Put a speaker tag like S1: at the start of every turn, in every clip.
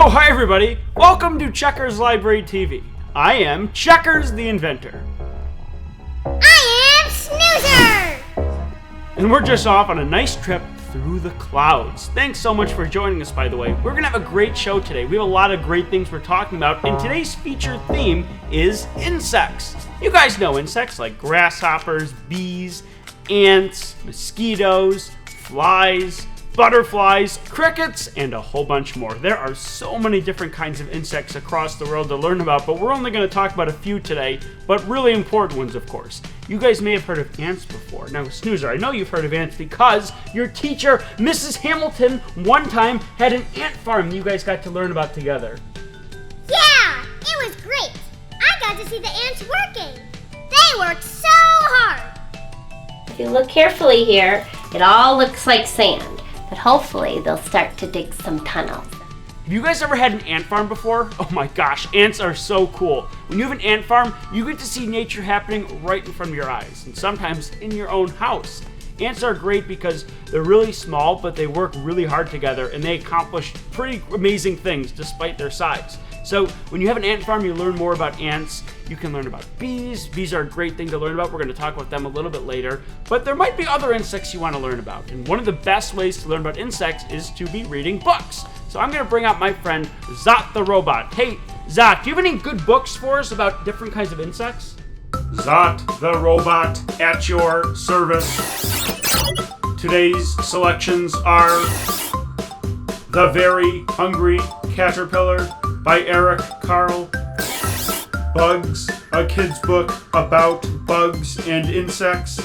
S1: Oh, hi everybody! Welcome to Checkers Library TV. I am Checkers the Inventor.
S2: I am Snoozer!
S1: And we're just off on a nice trip through the clouds. Thanks so much for joining us, by the way. We're gonna have a great show today. We have a lot of great things we're talking about, and today's featured theme is insects. You guys know insects like grasshoppers, bees, ants, mosquitoes, flies, butterflies, crickets, and a whole bunch more. There are so many different kinds of insects across the world to learn about, but we're only going to talk about a few today, but really important ones, of course. You guys may have heard of ants before. Now, Snoozer, I know you've heard of ants because your teacher, Mrs. Hamilton, one time had an ant farm you guys got to learn about together.
S2: Yeah, it was great. I got to see the ants working. They worked so hard.
S3: If you look carefully here, it all looks like sand. But hopefully they'll start to dig some tunnels.
S1: Have you guys ever had an ant farm before? Oh my gosh, ants are so cool. When you have an ant farm, you get to see nature happening right in front of your eyes, and sometimes in your own house. Ants are great because they're really small, but they work really hard together, and they accomplish pretty amazing things despite their size. So when you have an ant farm, you learn more about ants. You can learn about bees. Bees are a great thing to learn about. We're going to talk about them a little bit later. But there might be other insects you want to learn about. And one of the best ways to learn about insects is to be reading books. So I'm going to bring out my friend, Zot the Robot. Hey, Zot, do you have any good books for us about different kinds of insects?
S4: Zot the Robot at your service. Today's selections are The Very Hungry Caterpillar by Eric Carle, Bugs, a kid's book about bugs and insects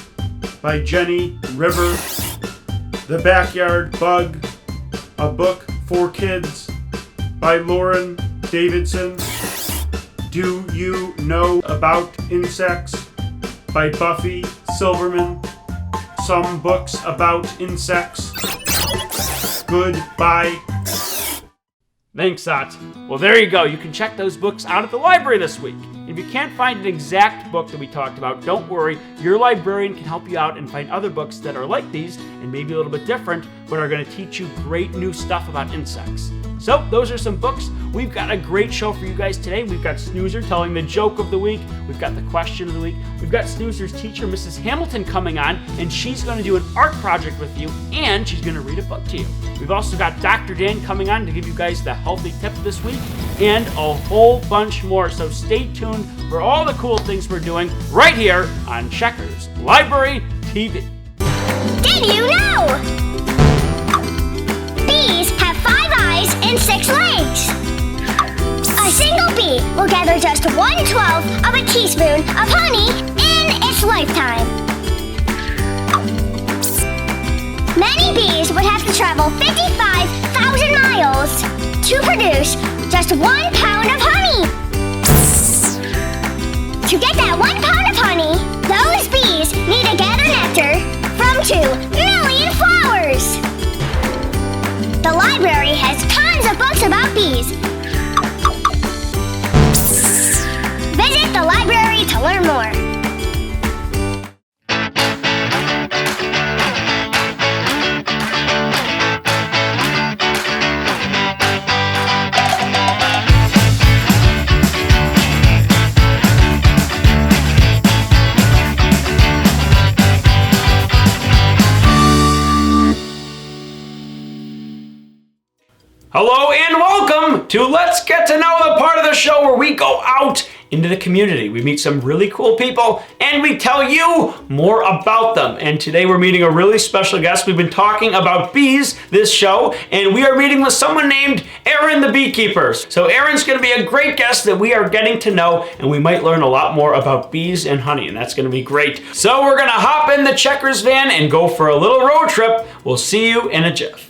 S4: by Jenny River, The Backyard Bug, a book for kids by Lauren Davidson, Do You Know About Insects by Buffy Silverman, Some Books About Insects, Goodbye.
S1: Thanks, Zot. Well, there you go. You can check those books out at the library this week. If you can't find an exact book that we talked about, don't worry. Your librarian can help you out and find other books that are like these and maybe a little bit different, but are going to teach you great new stuff about insects. So, those are some books. We've got a great show for you guys today. We've got Snoozer telling the joke of the week. We've got the question of the week. We've got Snoozer's teacher, Mrs. Hamilton, coming on, and she's going to do an art project with you, and she's going to read a book to you. We've also got Dr. Dan coming on to give you guys the healthy tip this week, and a whole bunch more. So stay tuned for all the cool things we're doing right here on Checkers Library TV.
S2: Did you know? Bees have 5 eyes and 6 legs. A single bee will gather just 1/12 of a teaspoon of honey in its lifetime. Many bees would have to travel 55,000 miles to produce just 1 pound of honey. To get that 1 pound of honey, those bees need to gather nectar from 2 million flowers. The library has tons of books about bees. Visit the library to learn more.
S1: Hello and welcome to Let's Get to Know, the part of the show where we go out into the community. We meet some really cool people and we tell you more about them. And today we're meeting a really special guest. We've been talking about bees this show, and we are meeting with someone named Erin the beekeeper. So Erin's going to be a great guest that we are getting to know, and we might learn a lot more about bees and honey, and that's going to be great. So we're going to hop in the Checkers van and go for a little road trip. We'll see you in a jiff.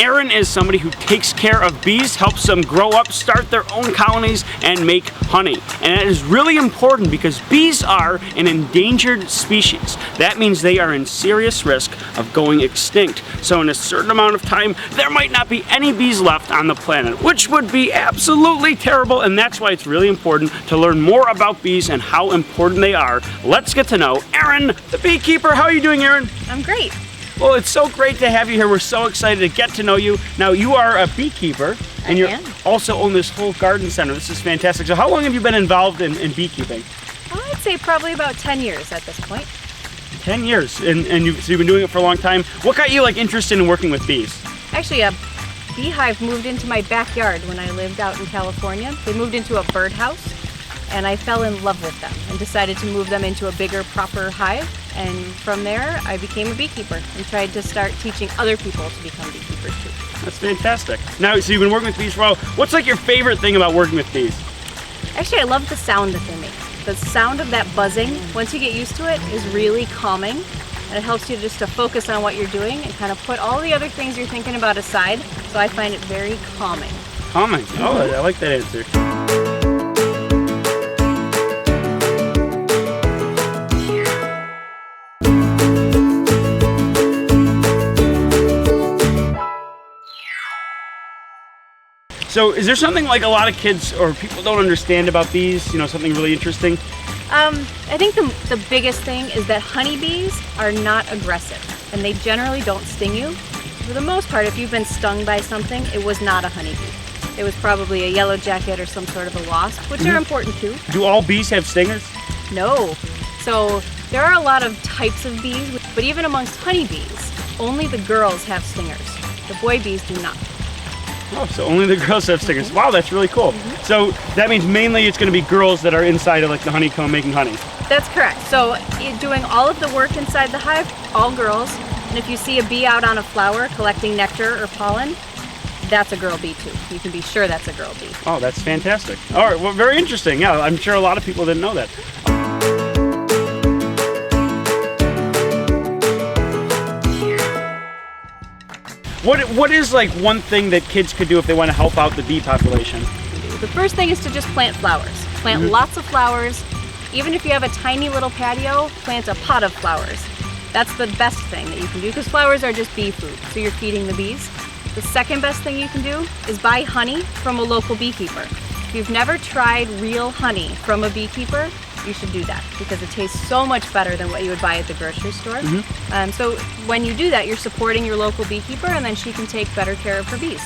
S1: Erin is somebody who takes care of bees, helps them grow up, start their own colonies, and make honey. And that is really important because bees are an endangered species. That means they are in serious risk of going extinct. So in a certain amount of time, there might not be any bees left on the planet, which would be absolutely terrible, and that's why it's really important to learn more about bees and how important they are. Let's get to know Erin, the beekeeper. How are you doing, Erin?
S5: I'm great.
S1: Well, it's so great to have you here. We're so excited to get to know you. Now, you are a beekeeper, and you also own this whole garden center. This is fantastic. So how long have you been involved in beekeeping?
S5: I'd say probably about 10 years at this point.
S1: 10 years, so you've been doing it for a long time. What got you interested in working with bees?
S5: Actually, a beehive moved into my backyard when I lived out in California. They moved into a birdhouse, and I fell in love with them and decided to move them into a bigger, proper hive. And from there, I became a beekeeper and tried to start teaching other people to become beekeepers too.
S1: That's fantastic. Now, so you've been working with bees for a while. What's your favorite thing about working with bees?
S5: Actually, I love the sound that they make. The sound of that buzzing, once you get used to it, is really calming. And it helps you just to focus on what you're doing and kind of put all the other things you're thinking about aside. So I find it very calming.
S1: Calming? Oh, I like that answer. So is there something a lot of kids or people don't understand about bees? Something really interesting?
S5: I think the biggest thing is that honeybees are not aggressive, and they generally don't sting you. For the most part, if you've been stung by something, it was not a honeybee. It was probably a yellow jacket or some sort of a wasp, which are important too.
S1: Do all bees have stingers?
S5: No. So there are a lot of types of bees, but even amongst honeybees, only the girls have stingers. The boy bees do not.
S1: Oh, so only the girls have stingers. Wow, that's really cool. So that means mainly it's going to be girls that are inside of the honeycomb making honey.
S5: That's correct. So doing all of the work inside the hive, all girls. And if you see a bee out on a flower collecting nectar or pollen, that's a girl bee too. You can be sure that's a girl bee.
S1: Oh, that's fantastic. All right, well, very interesting. Yeah, I'm sure a lot of people didn't know that. What is one thing that kids could do if they want to help out the bee population?
S5: The first thing is to just plant flowers. Plant lots of flowers. Even if you have a tiny little patio, plant a pot of flowers. That's the best thing that you can do because flowers are just bee food, so you're feeding the bees. The second best thing you can do is buy honey from a local beekeeper. If you've never tried real honey from a beekeeper, you should do that because it tastes so much better than what you would buy at the grocery store. So when you do that, you're supporting your local beekeeper, and then she can take better care of her bees.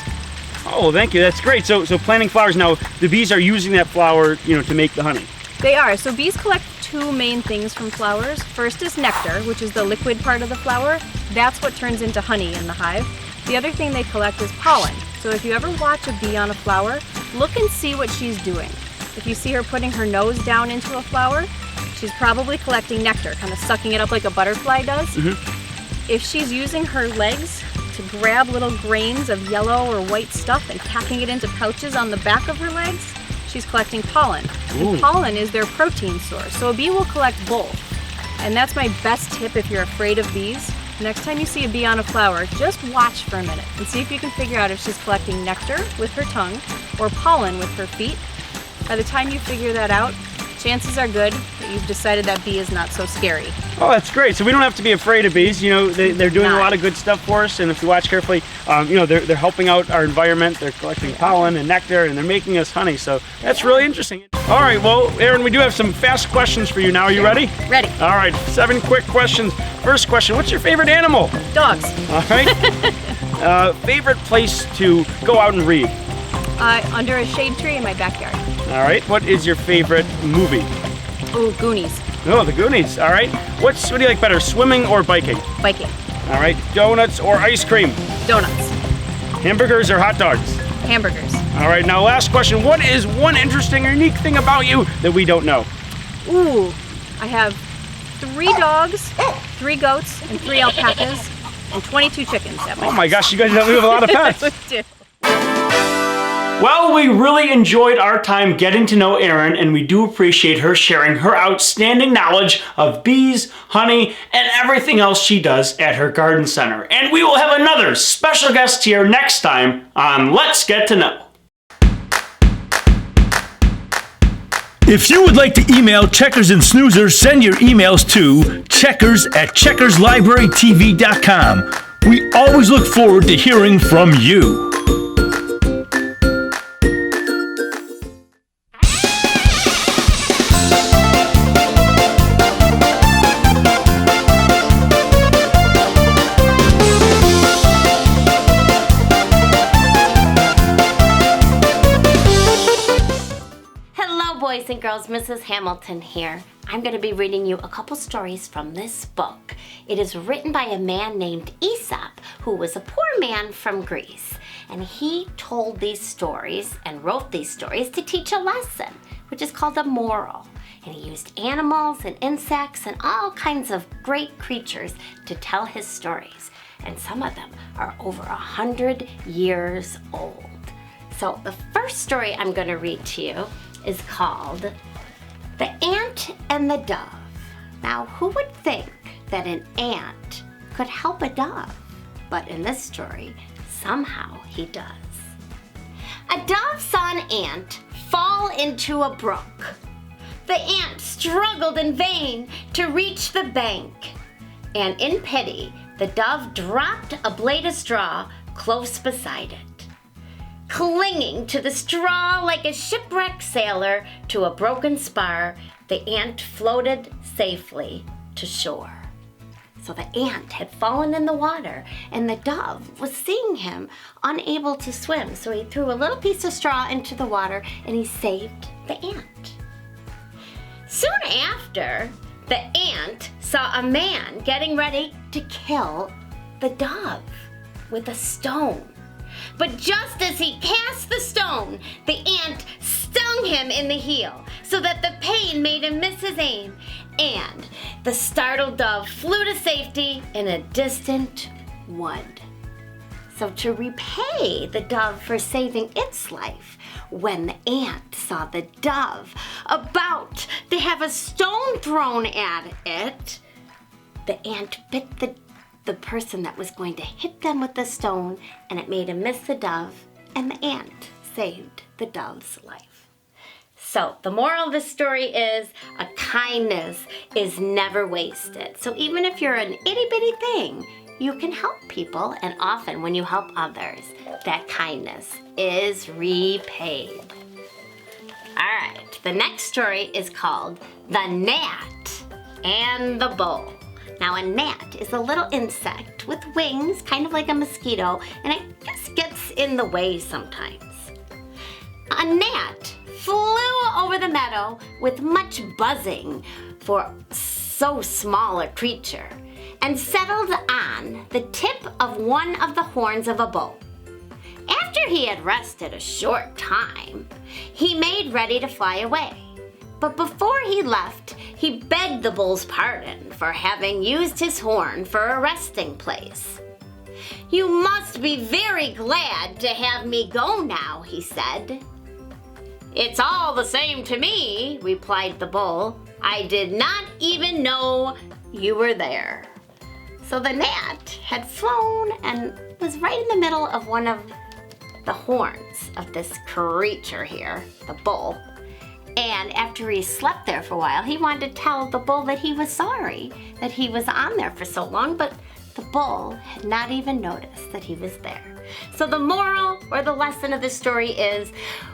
S1: Oh, well, thank you. That's great. So planting flowers now, the bees are using that flower, to make the honey.
S5: They are. So bees collect two main things from flowers. First is nectar, which is the liquid part of the flower. That's what turns into honey in the hive. The other thing they collect is pollen. So if you ever watch a bee on a flower, look and see what she's doing. If you see her putting her nose down into a flower, she's probably collecting nectar, kind of sucking it up like a butterfly does. If she's using her legs to grab little grains of yellow or white stuff and packing it into pouches on the back of her legs, she's collecting pollen. And pollen is their protein source, so a bee will collect both. And that's my best tip if you're afraid of bees. Next time you see a bee on a flower, just watch for a minute and see if you can figure out if she's collecting nectar with her tongue or pollen with her feet. By the time you figure that out, chances are good that you've decided that bee is not so scary.
S1: Oh, that's great. So we don't have to be afraid of bees. They're doing a lot of good stuff for us, and if you watch carefully, they're helping out our environment. They're collecting pollen and nectar, and they're making us honey. So that's really interesting. All right, well, Erin, we do have some fast questions for you now. Are you ready?
S5: Ready.
S1: All right, 7 quick questions. First question, what's your favorite animal?
S5: Dogs.
S1: All right. Favorite place to go out and read?
S5: Under a shade tree in my backyard.
S1: All right. What is your favorite movie?
S5: Oh, Goonies.
S1: Oh, The Goonies. All right. What do you like better, swimming or biking?
S5: Biking.
S1: All right. Donuts or ice cream?
S5: Donuts.
S1: Hamburgers or hot dogs?
S5: Hamburgers.
S1: All right. Now, last question. What is one interesting or unique thing about you that we don't know?
S5: Ooh, I have 3 dogs, 3 goats, and 3 alpacas, and 22 chickens at my
S1: Oh my gosh, you guys have a lot of pets.
S5: We do.
S1: Well, we really enjoyed our time getting to know Erin, and we do appreciate her sharing her outstanding knowledge of bees, honey, and everything else she does at her garden center. And we will have another special guest here next time on Let's Get to Know.
S6: If you would like to email Checkers and Snoozers, send your emails to checkers@checkerslibrarytv.com. We always look forward to hearing from you.
S3: boys and girls, Mrs. Hamilton here. I'm going to be reading you a couple stories from this book. It is written by a man named Aesop, who was a poor man from Greece. And he told these stories and wrote these stories to teach a lesson, which is called a moral. And he used animals and insects and all kinds of great creatures to tell his stories. And some of them are over 100 years old. So the first story I'm going to read to you is called The Ant and the Dove. Now, who would think that an ant could help a dove? But in this story, somehow he does. A dove saw an ant fall into a brook. The ant struggled in vain to reach the bank, and in pity, the dove dropped a blade of straw close beside it. Clinging to the straw like a shipwrecked sailor to a broken spar, the ant floated safely to shore. So the ant had fallen in the water, and the dove was seeing him unable to swim. So he threw a little piece of straw into the water, and he saved the ant. Soon after, the ant saw a man getting ready to kill the dove with a stone. But just as he cast the stone, the ant stung him in the heel, so that the pain made him miss his aim, and the startled dove flew to safety in a distant wood. So to repay the dove for saving its life, when the ant saw the dove about to have a stone thrown at it, the ant bit the person that was going to hit them with the stone, and it made him miss the dove, and the ant saved the dove's life. So the moral of the story is a kindness is never wasted. So even if you're an itty bitty thing, you can help people, and often when you help others, that kindness is repaid. All right, the next story is called The Gnat and the Bull. Now, a gnat is a little insect with wings, kind of like a mosquito, and it just gets in the way sometimes. A gnat flew over the meadow with much buzzing for so small a creature, and settled on the tip of one of the horns of a bull. After he had rested a short time, he made ready to fly away. But before he left, he begged the bull's pardon for having used his horn for a resting place. "You must be very glad to have me go now," he said. "It's all the same to me," replied the bull. "I did not even know you were there." So the gnat had flown and was right in the middle of one of the horns of this creature here, the bull. And after he slept there for a while, he wanted to tell the bull that he was sorry that he was on there for so long, but the bull had not even noticed that he was there. So the moral or the lesson of this story is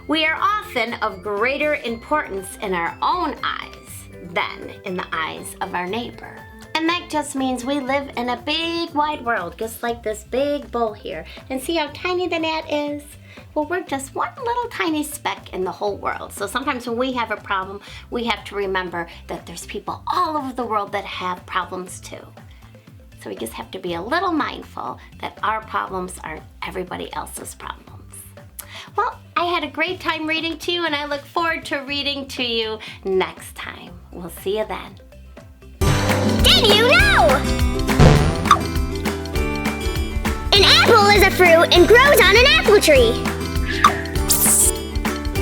S3: we are often of greater importance in our own eyes than in the eyes of our neighbor. And that just means we live in a big wide world, just like this big bull here. And see how tiny the gnat is? Well, we're just one little tiny speck in the whole world. So sometimes when we have a problem, we have to remember that there's people all over the world that have problems too. So we just have to be a little mindful that our problems aren't everybody else's problems. Well, I had a great time reading to you, and I look forward to reading to you next time. We'll see you then.
S2: Did you know? An apple is a fruit and grows on an apple tree.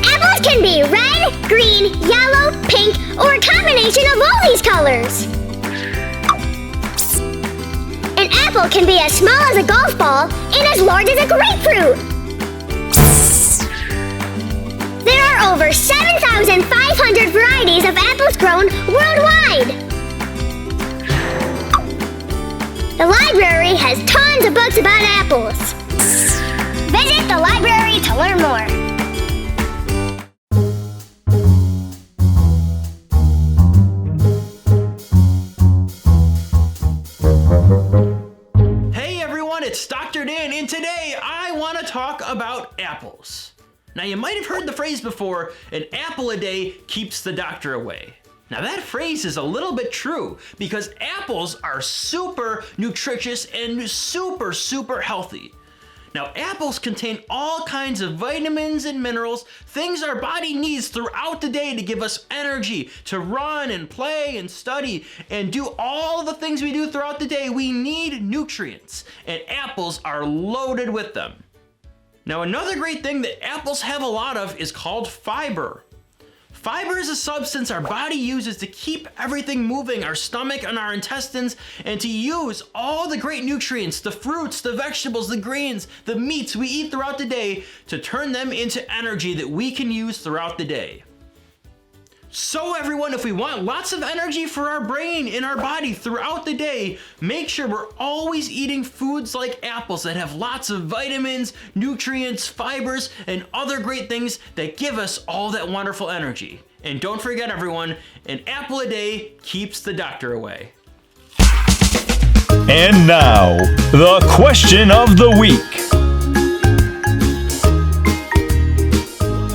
S2: Apples can be red, green, yellow, pink, or a combination of all these colors. An apple can be as small as a golf ball and as large as a grapefruit. There are over 7,500 varieties of apples grown worldwide. The library has tons of books about apples. Visit the library to learn more.
S7: Hey everyone, it's Dr. Dan, and today I want to talk about apples. Now you might have heard the phrase before, an apple a day keeps the doctor away. Now that phrase is a little bit true because apples are super nutritious and super healthy. Now apples contain all kinds of vitamins and minerals, things our body needs throughout the day to give us energy, to run and play and study and do all the things we do throughout the day. We need nutrients, and apples are loaded with them. Now another great thing that apples have a lot of is called fiber. Fiber is a substance our body uses to keep everything moving, our stomach and our intestines, and to use all the great nutrients, the fruits, the vegetables, the grains, the meats we eat throughout the day to turn them into energy that we can use throughout the day. So everyone, if we want lots of energy for our brain in our body throughout the day, make sure we're always eating foods like apples that have lots of vitamins, nutrients, fibers, and other great things that give us all that wonderful energy. And don't forget everyone, an apple a day keeps the doctor away.
S6: And now, the question of the week.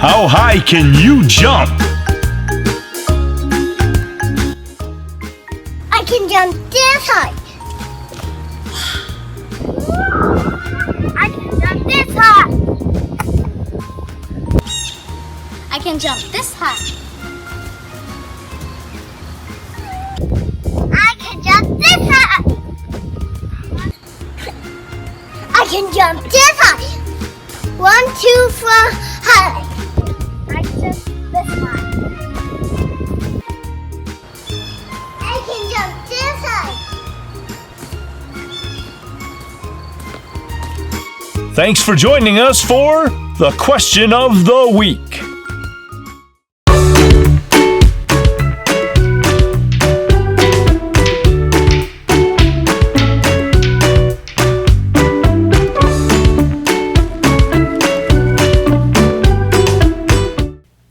S6: How high can you jump?
S2: I can jump this high. I can jump this high. I can jump this high. I can jump this high. I can jump this high. 1, 2, 4, high. I can jump this high. I can jump this high.
S6: Thanks for joining us for the question of the week.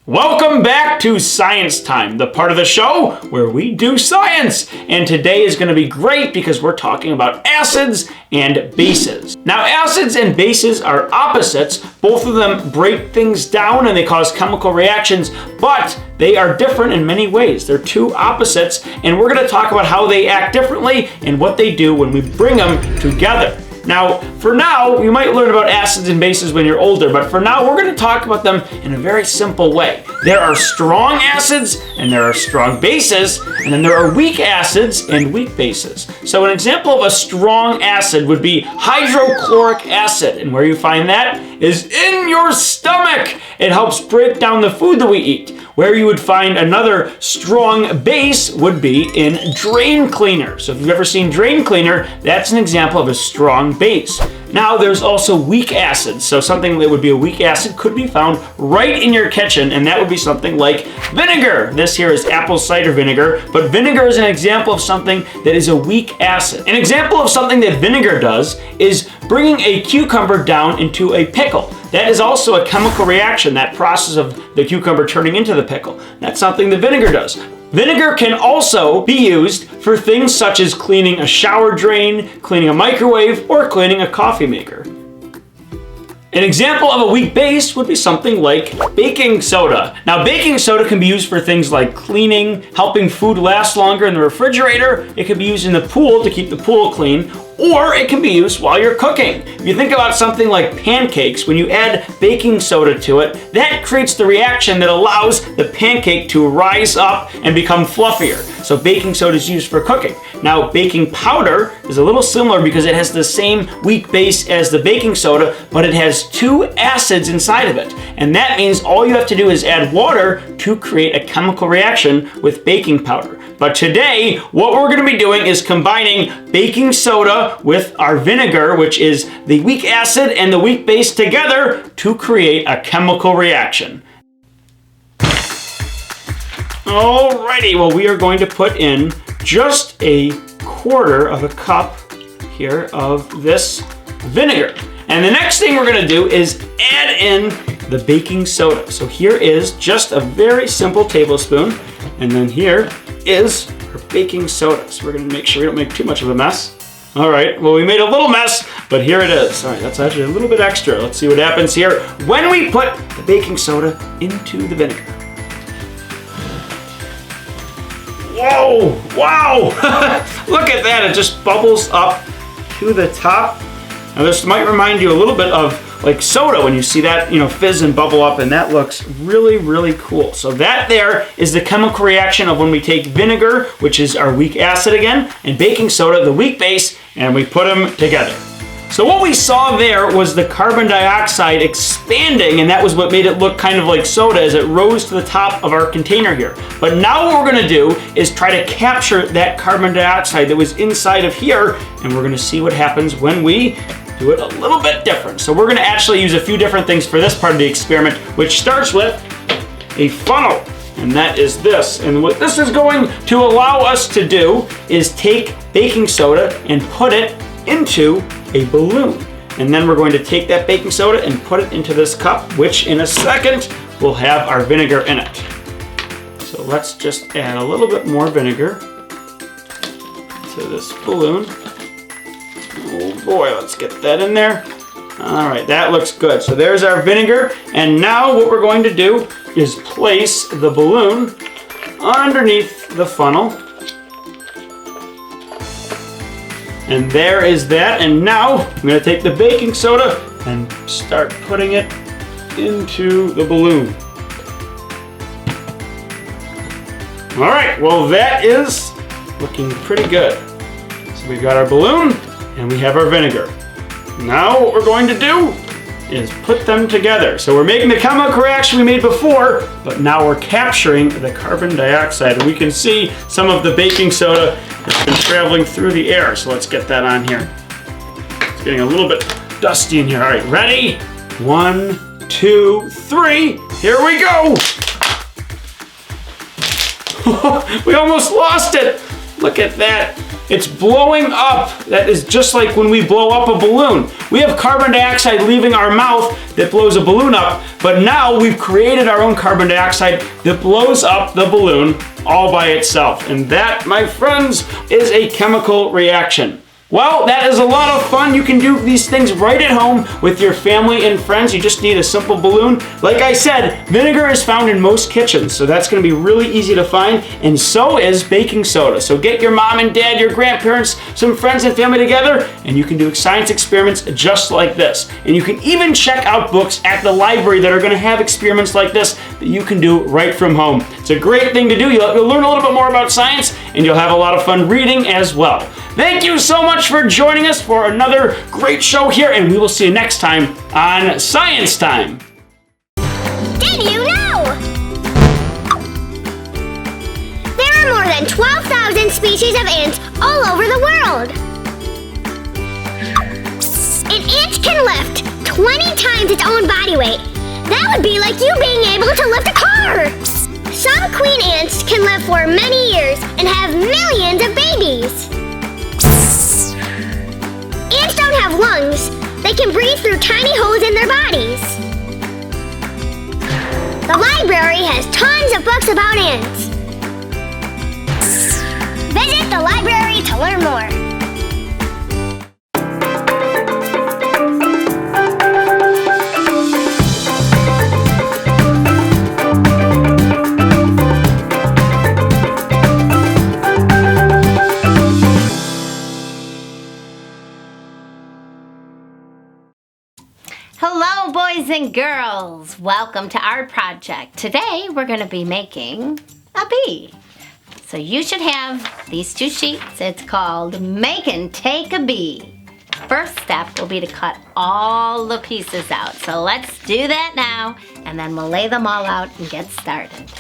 S1: Welcome back to Science Time, the part of the show where we do science. And today is going to be great because we're talking about acids and bases. Now, acids and bases are opposites. Both of them break things down and they cause chemical reactions, but they are different in many ways. They're two opposites, and we're going to talk about how they act differently and what they do when we bring them together. Now, for now, you might learn about acids and bases when you're older, but for now, we're going to talk about them in a very simple way. There are strong acids and there are strong bases, and then there are weak acids and weak bases. So an example of a strong acid would be hydrochloric acid, and where you find that is in your stomach. It helps break down the food that we eat. Where you would find another strong base would be in drain cleaner. So if you've ever seen drain cleaner, that's an example of a strong base. Now there's also weak acids. So something that would be a weak acid could be found right in your kitchen, and that would be something like vinegar. This here is apple cider vinegar, but vinegar is an example of something that is a weak acid. An example of something that vinegar does is bringing a cucumber down into a pickle. That is also a chemical reaction, that process of the cucumber turning into the pickle. That's something that vinegar does. Vinegar can also be used for things such as cleaning a shower drain, cleaning a microwave, or cleaning a coffee maker. An example of a weak base would be something like baking soda. Now, baking soda can be used for things like cleaning, helping food last longer in the refrigerator. It can be used in the pool to keep the pool clean, or it can be used while you're cooking. If you think about something like pancakes, when you add baking soda to it, that creates the reaction that allows the pancake to rise up and become fluffier. So baking soda is used for cooking. Now, baking powder is a little similar because it has the same weak base as the baking soda, but it has two acids inside of it. And that means all you have to do is add water to create a chemical reaction with baking powder. But today, what we're going to be doing is combining baking soda with our vinegar, which is the weak acid and the weak base together to create a chemical reaction. Alrighty, well, we are going to put in just a quarter of a cup here of this vinegar. And the next thing we're going to do is add in the baking soda. So here is just a very simple tablespoon, and then here is our baking soda. So we're going to make sure we don't make too much of a mess. All right, well, we made a little mess, but here it is. All right, that's actually a little bit extra. Let's see what happens here when we put the baking soda into the vinegar. Whoa! Wow! Look at that, it just bubbles up to the top. Now this might remind you a little bit of like soda when you see that, fizz and bubble up, and that looks really, really cool. So that there is the chemical reaction of when we take vinegar, which is our weak acid again, and baking soda, the weak base, and we put them together. So what we saw there was the carbon dioxide expanding, and that was what made it look kind of like soda as it rose to the top of our container here. But now what we're gonna do is try to capture that carbon dioxide that was inside of here, and we're gonna see what happens when we do it a little bit different. So we're gonna actually use a few different things for this part of the experiment, which starts with a funnel, and that is this. And what this is going to allow us to do is take baking soda and put it into a balloon. And then we're going to take that baking soda and put it into this cup, which in a second will have our vinegar in it. So let's just add a little bit more vinegar to this balloon. Oh boy, let's get that in there. All right, that looks good. So there's our vinegar. And now what we're going to do is place the balloon underneath the funnel. And there is that. And now I'm going to take the baking soda and start putting it into the balloon. All right, well that is looking pretty good. So we've got our balloon and we have our vinegar. Now what we're going to do is put them together. So we're making the chemical reaction we made before, but now we're capturing the carbon dioxide. And we can see some of the baking soda has been traveling through the air. So let's get that on here. It's getting a little bit dusty in here. All right, ready? 1, 2, 3. Here we go. We almost lost it. Look at that. It's blowing up. That is just like when we blow up a balloon. We have carbon dioxide leaving our mouth that blows a balloon up, but now we've created our own carbon dioxide that blows up the balloon all by itself. And that, my friends, is a chemical reaction. Well, that is a lot of fun. You can do these things right at home with your family and friends. You just need a simple balloon. Like I said, vinegar is found in most kitchens, so that's going to be really easy to find, and so is baking soda. So get your mom and dad, your grandparents, some friends and family together, and you can do science experiments just like this. And you can even check out books at the library that are going to have experiments like this that you can do right from home. It's a great thing to do. You'll learn a little bit more about science, and you'll have a lot of fun reading as well. Thank you so much for joining us for another great show here, and we will see you next time on Science Time.
S2: Did you know? There are more than 12,000 species of ants all over the world. An ant can lift 20 times its own body weight. That would be like you being able to lift a car. Some queen ants can live for many years and have millions of babies. Ants don't have lungs. They can breathe through tiny holes in their bodies. The library has tons of books about ants. Visit the library to learn more.
S3: Hello, boys and girls. Welcome to our project. Today, we're going to be making a bee. So you should have these two sheets. It's called Make and Take a Bee. First step will be to cut all the pieces out. So let's do that now, and then we'll lay them all out and get started.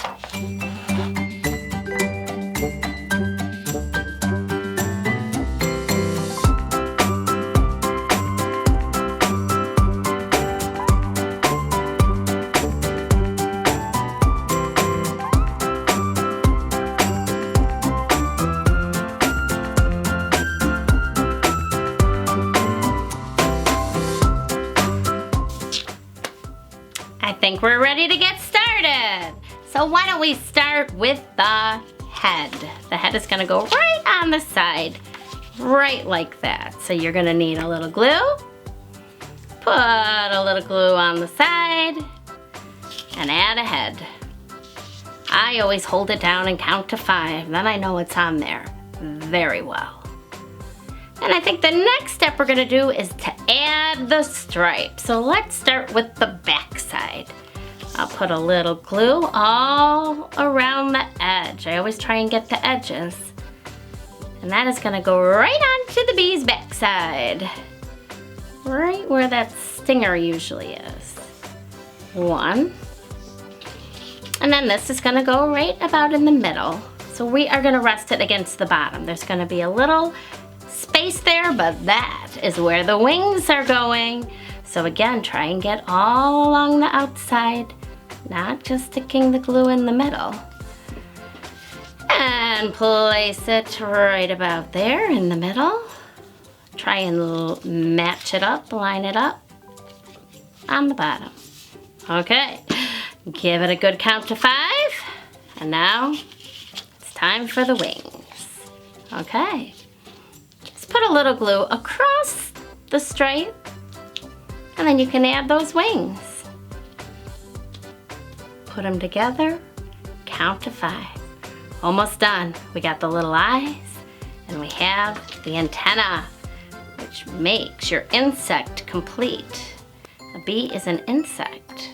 S3: I think we're ready to get started. So why don't we start with the head. The head is gonna go right on the side, right like that. So you're gonna need a little glue. Put a little glue on the side. and add a head. I always hold it down and count to 5, then I know it's on there very well. And I think the next step we're gonna do is to add the stripe. So let's start with the back side. I'll put a little glue all around the edge. I always try and get the edges. And that is gonna go right onto the bee's backside. Right where that stinger usually is. 1. And then this is gonna go right about in the middle. So we are gonna rest it against the bottom. There's gonna be a little space there, but that is where the wings are going. So again, try and get all along the outside, not just sticking the glue in the middle. And place it right about there in the middle. Try and match it up, line it up on the bottom. Okay, give it a good count to 5. And now it's time for the wings. Okay, just put a little glue across the stripe and then you can add those wings. Put them together, count to 5. Almost done. We got the little eyes and we have the antenna, which makes your insect complete. A bee is an insect,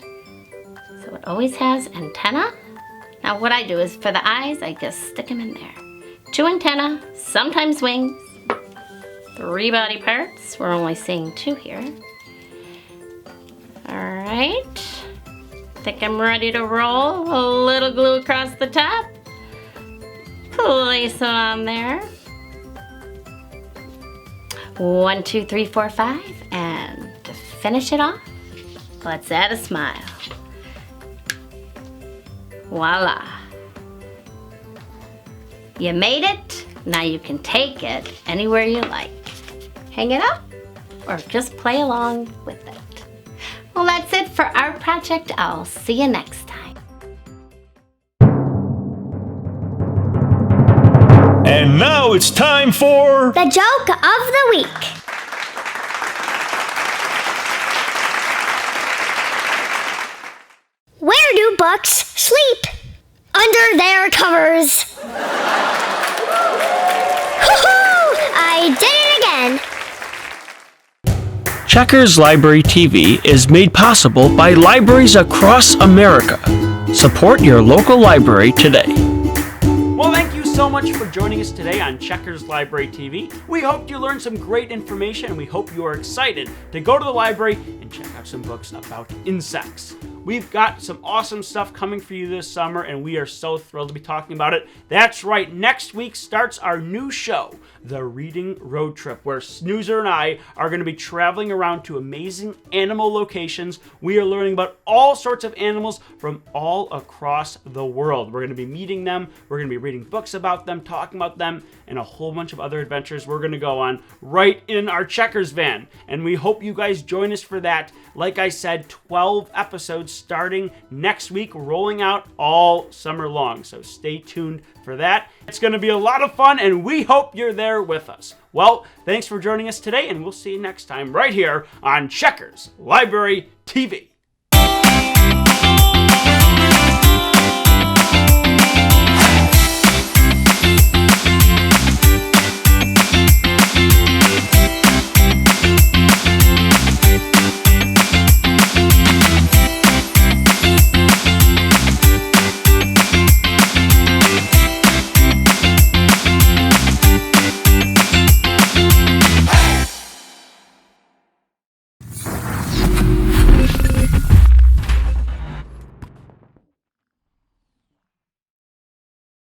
S3: so it always has antenna. Now what I do is for the eyes, I just stick them in there. 2 antenna, sometimes wings, 3 body parts. We're only seeing 2 here. All right, think I'm ready to roll. A little glue across the top. Place them on there. 1, 2, 3, 4, 5, and to finish it off, let's add a smile. Voila. You made it. Now you can take it anywhere you like. Hang it up or just play along with it. Well, that's it for our project. I'll see you next time.
S6: And now it's time for
S2: The joke of the week. Where do books sleep? Under their covers. Hoo-hoo! I did it again.
S1: Checkers Library TV is made possible by libraries across America. Support your local library today. Well, thank you so much for joining us today on Checkers Library TV. We hope you learned some great information, and we hope you are excited to go to the library and check out some books about insects. We've got some awesome stuff coming for you this summer, and we are so thrilled to be talking about it. That's right, next week starts our new show, The Reading Road Trip, where Snoozer and I are going to be traveling around to amazing animal locations. We are learning about all sorts of animals from all across the world. We're going to be meeting them, we're going to be reading books about them, talking about them, and a whole bunch of other adventures we're going to go on right in our Checkers van. And we hope you guys join us for that. Like I said, 12 episodes starting next week, rolling out all summer long. So stay tuned for that. It's going to be a lot of fun, and we hope you're there with us. Well, thanks for joining us today, and we'll see you next time right here on Checkers Library TV.